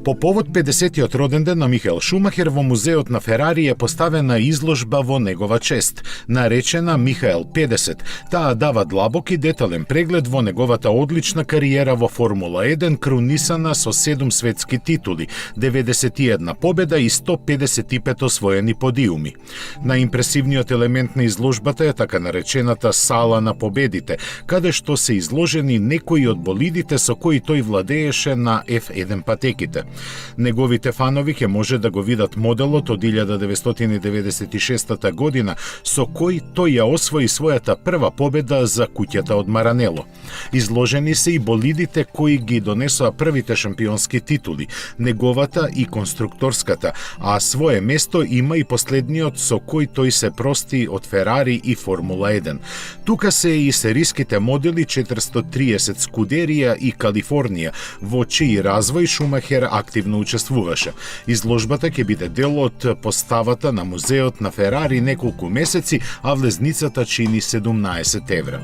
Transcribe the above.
По повод 50-тиот роден ден на Михаел Шумахер во музеот на Ферари е поставена изложба во негова чест, наречена Михаел 50. Таа дава длабок и детален преглед во неговата одлична кариера во Формула 1, крунисана со 7 светски титули, 91 победа и 155 освоени подиуми. Најимпресивниот елемент на изложбата е така наречената Сала на победите, каде што се изложени некои од болидите со кои тој владееше на F1 патеките. Неговите фанови ќе може да го видат моделот од 1996 година со кој тој ја освои својата прва победа за куќата од Маранело. Изложени се и болидите кои ги донесоа првите шампионски титули, неговата и конструкторската, а свое место има и последниот со кој тој се прости од Ферари и Формула 1. Тука се и сериските модели 430 Скудерија и Калифорнија, во чиј развој Шумахер активно учествуваше. Изложбата ќе биде дел од поставата на музеот на Ферари неколку месеци, а влезницата чини 17 евра.